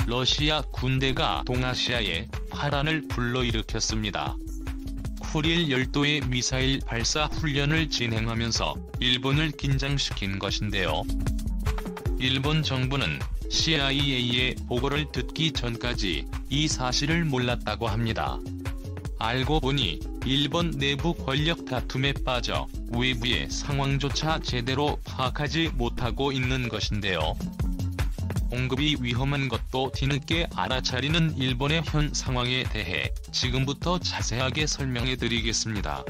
러시아 군대가 동아시아에 파란을 불러일으켰습니다. 쿠릴 열도의 미사일 발사 훈련을 진행하면서 일본을 긴장시킨 것인데요. 일본 정부는 CIA의 보고를 듣기 전까지 이 사실을 몰랐다고 합니다. 알고 보니 일본 내부 권력 다툼에 빠져 외부의 상황조차 제대로 파악하지 못하고 있는 것인데요. 공급이 위험한 것도 뒤늦게 알아차리는 일본의 현 상황에 대해 지금부터 자세하게 설명해드리겠습니다.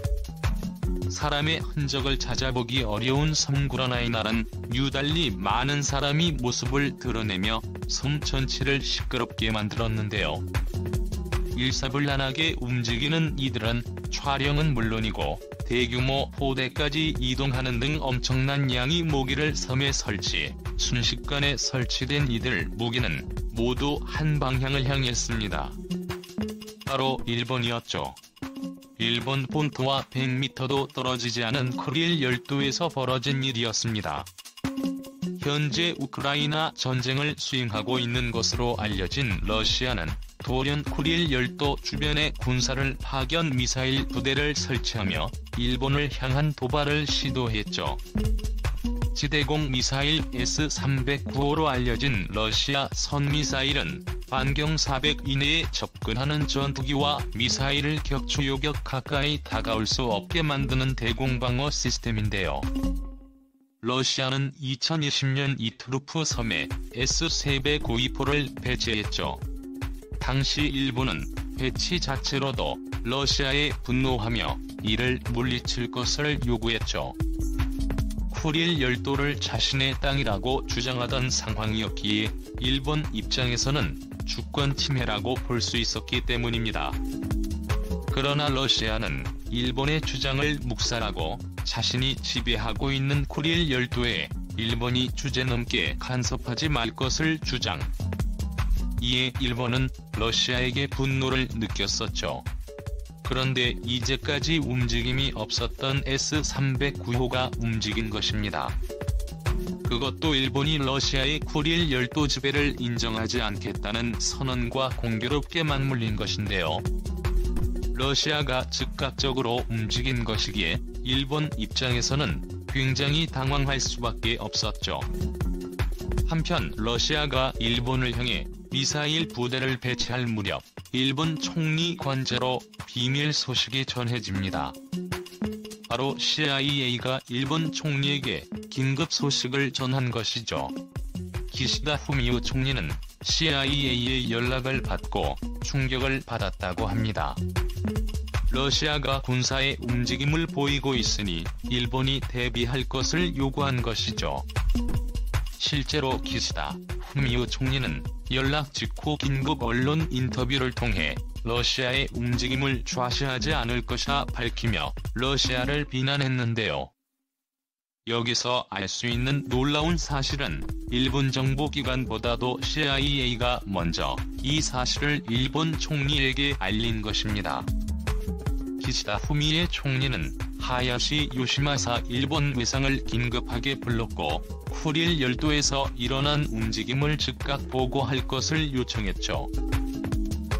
사람의 흔적을 찾아보기 어려운 섬 구라나이나란 유달리 많은 사람이 모습을 드러내며 섬 전체를 시끄럽게 만들었는데요. 일사불란하게 움직이는 이들은 촬영은 물론이고 대규모 포대까지 이동하는 등 엄청난 양의 무기를 섬에 설치, 순식간에 설치된 이들 무기는 모두 한 방향을 향했습니다. 바로 일본이었죠. 일본 본토와 100m도 떨어지지 않은 쿠릴 열도에서 벌어진 일이었습니다. 현재 우크라이나 전쟁을 수행하고 있는 것으로 알려진 러시아는 돌연 쿠릴 열도 주변에 군사를 파견 미사일 부대를 설치하며 일본을 향한 도발을 시도했죠. 지대공 미사일 S-309호로 알려진 러시아 선미사일은 반경 400 이내에 접근하는 전투기와 미사일을 격추요격 가까이 다가올 수 없게 만드는 대공방어 시스템인데요. 러시아는 2020년 이투르프 섬에 S-392포를 배치했죠. 당시 일본은 배치 자체로도 러시아에 분노하며 이를 물리칠 것을 요구했죠. 쿠릴 열도를 자신의 땅이라고 주장하던 상황이었기에 일본 입장에서는 주권 침해라고 볼 수 있었기 때문입니다. 그러나 러시아는 일본의 주장을 묵살하고 자신이 지배하고 있는 쿠릴 열도에 일본이 주제넘게 간섭하지 말 것을 주장. 이에 일본은 러시아에게 분노를 느꼈었죠. 그런데 이제까지 움직임이 없었던 S-309호가 움직인 것입니다. 그것도 일본이 러시아의 쿠릴 열도 지배를 인정하지 않겠다는 선언과 공교롭게 맞물린 것인데요. 러시아가 즉각적으로 움직인 것이기에 일본 입장에서는 굉장히 당황할 수밖에 없었죠. 한편 러시아가 일본을 향해 미사일 부대를 배치할 무렵 일본 총리 관저로 비밀 소식이 전해집니다. 바로 CIA가 일본 총리에게 긴급 소식을 전한 것이죠. 기시다 후미오 총리는 CIA의 연락을 받고 충격을 받았다고 합니다. 러시아가 군사의 움직임을 보이고 있으니 일본이 대비할 것을 요구한 것이죠. 실제로 기시다 후미오 총리는 연락 직후 긴급 언론 인터뷰를 통해 러시아의 움직임을 좌시하지 않을 것이라 밝히며 러시아를 비난했는데요. 여기서 알 수 있는 놀라운 사실은 일본 정보기관보다도 CIA가 먼저 이 사실을 일본 총리에게 알린 것입니다. 기시다 후미에 총리는 하야시 요시마사 일본 외상을 긴급하게 불렀고 쿠릴 열도에서 일어난 움직임을 즉각 보고할 것을 요청했죠.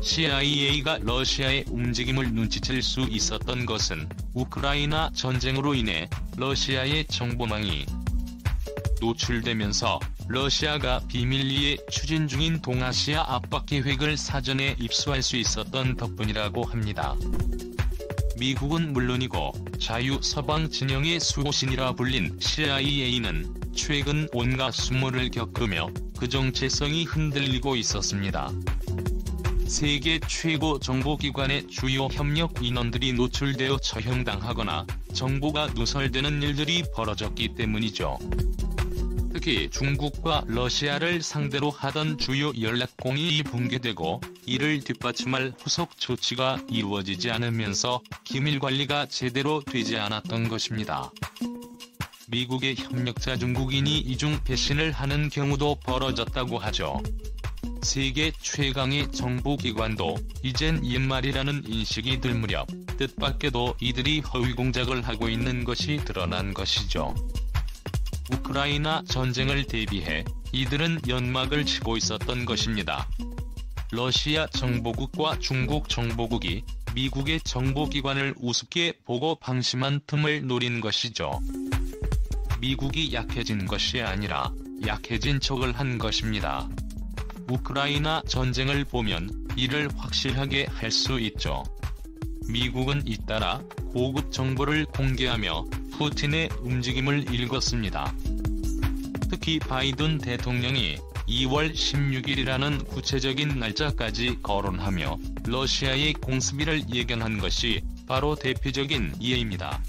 CIA가 러시아의 움직임을 눈치챌 수 있었던 것은 우크라이나 전쟁으로 인해 러시아의 정보망이 노출되면서 러시아가 비밀리에 추진 중인 동아시아 압박 계획을 사전에 입수할 수 있었던 덕분이라고 합니다. 미국은 물론이고 자유서방 진영의 수호신이라 불린 CIA는 최근 온갖 수모를 겪으며 그 정체성이 흔들리고 있었습니다. 세계 최고 정보기관의 주요 협력 인원들이 노출되어 처형당하거나 정보가 누설되는 일들이 벌어졌기 때문이죠. 특히 중국과 러시아를 상대로 하던 주요 연락공이 붕괴되고 이를 뒷받침할 후속 조치가 이루어지지 않으면서 기밀관리가 제대로 되지 않았던 것입니다. 미국의 협력자 중국인이 이중 배신을 하는 경우도 벌어졌다고 하죠. 세계 최강의 정보기관도 이젠 옛말이라는 인식이 들 무렵 뜻밖에도 이들이 허위 공작을 하고 있는 것이 드러난 것이죠. 우크라이나 전쟁을 대비해 이들은 연막을 치고 있었던 것입니다. 러시아 정보국과 중국 정보국이 미국의 정보기관을 우습게 보고 방심한 틈을 노린 것이죠. 미국이 약해진 것이 아니라 약해진 척을 한 것입니다. 우크라이나 전쟁을 보면 이를 확실하게 할 수 있죠. 미국은 잇따라 고급 정보를 공개하며 푸틴의 움직임을 읽었습니다. 특히 바이든 대통령이 2월 16일이라는 구체적인 날짜까지 거론하며 러시아의 공습일을 예견한 것이 바로 대표적인 예입니다.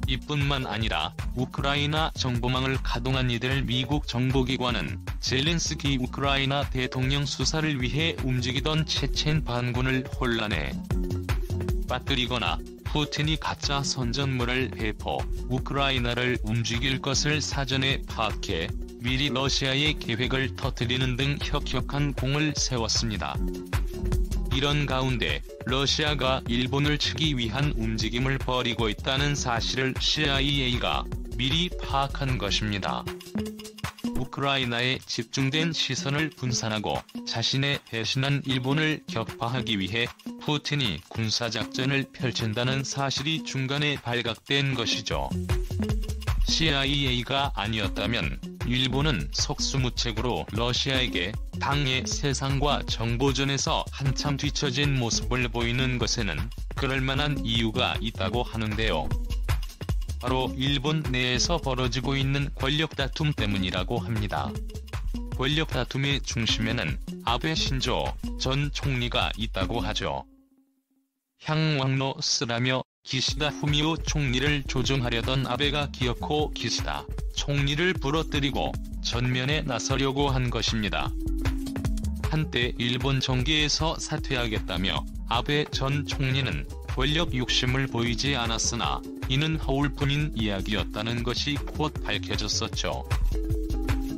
이뿐만 아니라 우크라이나 정보망을 가동한 이들 미국 정보기관은 젤렌스키 우크라이나 대통령 수사를 위해 움직이던 체첸 반군을 혼란에 빠뜨리거나 푸틴이 가짜 선전물을 배포, 우크라이나를 움직일 것을 사전에 파악해 미리 러시아의 계획을 터뜨리는 등 혁혁한 공을 세웠습니다. 이런 가운데 러시아가 일본을 치기 위한 움직임을 벌이고 있다는 사실을 CIA가 미리 파악한 것입니다. 우크라이나에 집중된 시선을 분산하고 자신의 배신한 일본을 격파하기 위해 푸틴이 군사작전을 펼친다는 사실이 중간에 발각된 것이죠. CIA가 아니었다면 일본은 속수무책으로 러시아에게 당의 세상과 정보전에서 한참 뒤처진 모습을 보이는 것에는 그럴만한 이유가 있다고 하는데요. 바로 일본 내에서 벌어지고 있는 권력 다툼 때문이라고 합니다. 권력 다툼의 중심에는 아베 신조 전 총리가 있다고 하죠. 향왕로 쓰라며 기시다 후미오 총리를 조종하려던 아베가 기어코 기시다 총리를 부러뜨리고 전면에 나서려고 한 것입니다. 한때 일본 정계에서 사퇴하겠다며 아베 전 총리는 권력 욕심을 보이지 않았으나 이는 허울뿐인 이야기였다는 것이 곧 밝혀졌었죠.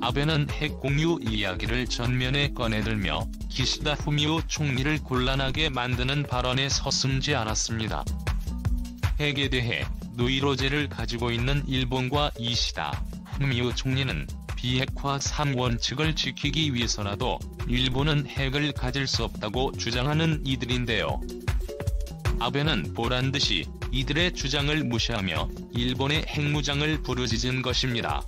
아베는 핵 공유 이야기를 전면에 꺼내들며 기시다 후미오 총리를 곤란하게 만드는 발언에 서슴지 않았습니다. 핵에 대해 노이로제를 가지고 있는 일본과 기시다 후미오 총리는 비핵화 3원칙을 지키기 위해서라도 일본은 핵을 가질 수 없다고 주장하는 이들인데요. 아베는 보란듯이 이들의 주장을 무시하며 일본의 핵무장을 부르짖은 것입니다.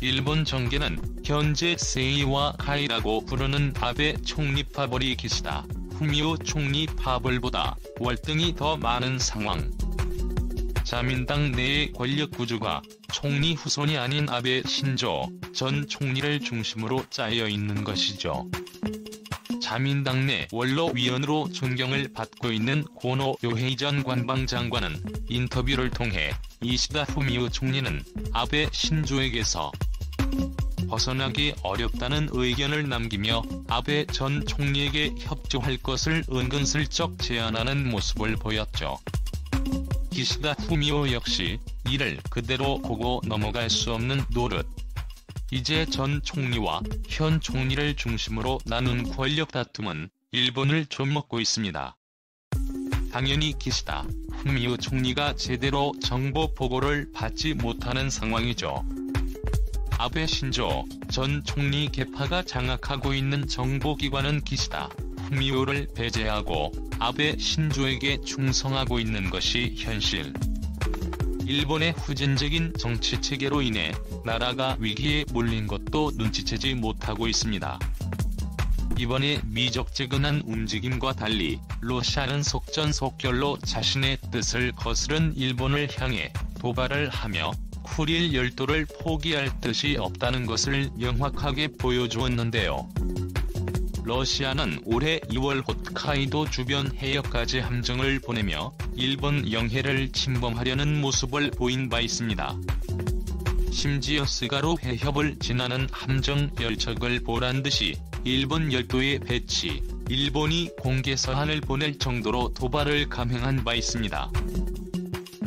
일본 정계는 현재 세이와 카이라고 부르는 아베 총리 파벌이 기시다 후미오 총리 파벌보다 월등히 더 많은 상황. 자민당 내의 권력 구조가 총리 후손이 아닌 아베 신조 전 총리를 중심으로 짜여 있는 것이죠. 자민당 내 원로위원으로 존경을 받고 있는 고노 요헤이 전 관방장관은 인터뷰를 통해 기시다 후미오 총리는 아베 신조에게서 벗어나기 어렵다는 의견을 남기며 아베 전 총리에게 협조할 것을 은근슬쩍 제안하는 모습을 보였죠. 기시다 후미오 역시 이를 그대로 보고 넘어갈 수 없는 노릇. 이제 전 총리와 현 총리를 중심으로 나눈 권력 다툼은 일본을 좀먹고 있습니다. 당연히 기시다 후미오 총리가 제대로 정보 보고를 받지 못하는 상황이죠. 아베 신조 전 총리 계파가 장악하고 있는 정보기관은 기시다 후미오를 배제하고 아베 신조에게 충성하고 있는 것이 현실. 일본의 후진적인 정치체계로 인해 나라가 위기에 몰린 것도 눈치채지 못하고 있습니다. 이번에 미적지근한 움직임과 달리 러시아는 속전속결로 자신의 뜻을 거스른 일본을 향해 도발을 하며 쿠릴 열도를 포기할 뜻이 없다는 것을 명확하게 보여주었는데요. 러시아는 올해 2월 홋카이도 주변 해역까지 함정을 보내며 일본 영해를 침범하려는 모습을 보인 바 있습니다. 심지어 스가루 해협을 지나는 함정 열척을 보란듯이 일본 열도에 배치, 일본이 공개 서한을 보낼 정도로 도발을 감행한 바 있습니다.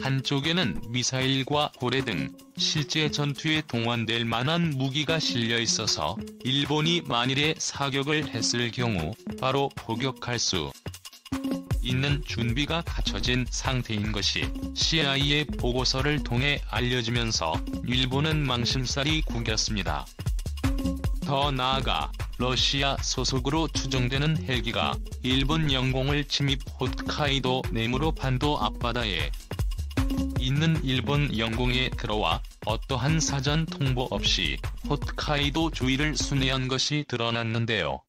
한쪽에는 미사일과 고래 등 실제 전투에 동원될 만한 무기가 실려 있어서 일본이 만일에 사격을 했을 경우 바로 포격할 수 있는 준비가 갖춰진 상태인 것이 CIA 보고서를 통해 알려지면서 일본은 망신살이 구겼습니다. 더 나아가 러시아 소속으로 추정되는 헬기가 일본 영공을 침입 홋카이도 네무로 반도 앞바다에 있는 일본 영공에 들어와 어떠한 사전 통보 없이 홋카이도 주위를 순회한 것이 드러났는데요.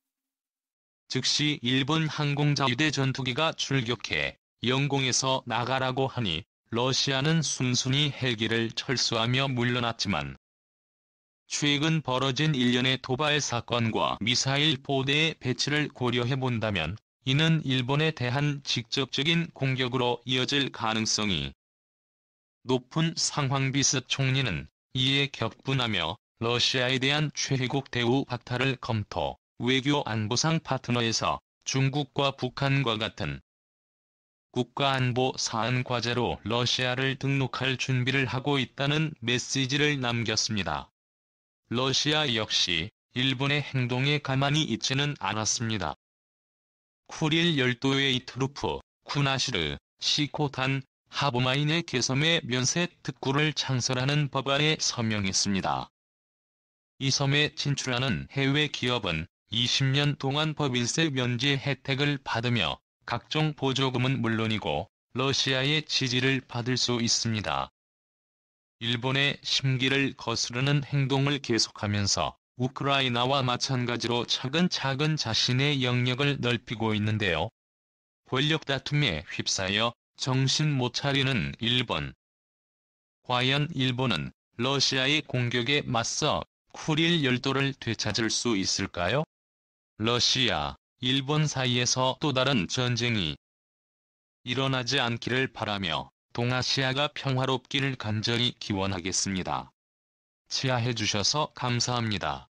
즉시 일본 항공자위대 전투기가 출격해 영공에서 나가라고 하니 러시아는 순순히 헬기를 철수하며 물러났지만 최근 벌어진 일련의 도발 사건과 미사일 포대의 배치를 고려해본다면 이는 일본에 대한 직접적인 공격으로 이어질 가능성이 높은 상황. 비스 총리는 이에 격분하며 러시아에 대한 최혜국 대우 박탈을 검토, 외교 안보상 파트너에서 중국과 북한과 같은 국가안보 사안 과제로 러시아를 등록할 준비를 하고 있다는 메시지를 남겼습니다. 러시아 역시 일본의 행동에 가만히 있지는 않았습니다. 쿠릴 열도의 이트루프, 쿠나시르, 시코탄, 하보마인의 개섬에 면세 특구를 창설하는 법안에 서명했습니다. 이 섬에 진출하는 해외 기업은 20년 동안 법인세 면제 혜택을 받으며 각종 보조금은 물론이고 러시아의 지지를 받을 수 있습니다. 일본의 심기를 거스르는 행동을 계속하면서 우크라이나와 마찬가지로 차근차근 자신의 영역을 넓히고 있는데요. 권력 다툼에 휩싸여 정신 못 차리는 일본. 과연 일본은 러시아의 공격에 맞서 쿠릴 열도를 되찾을 수 있을까요? 러시아, 일본 사이에서 또 다른 전쟁이 일어나지 않기를 바라며 동아시아가 평화롭기를 간절히 기원하겠습니다. 치하해주셔서 감사합니다.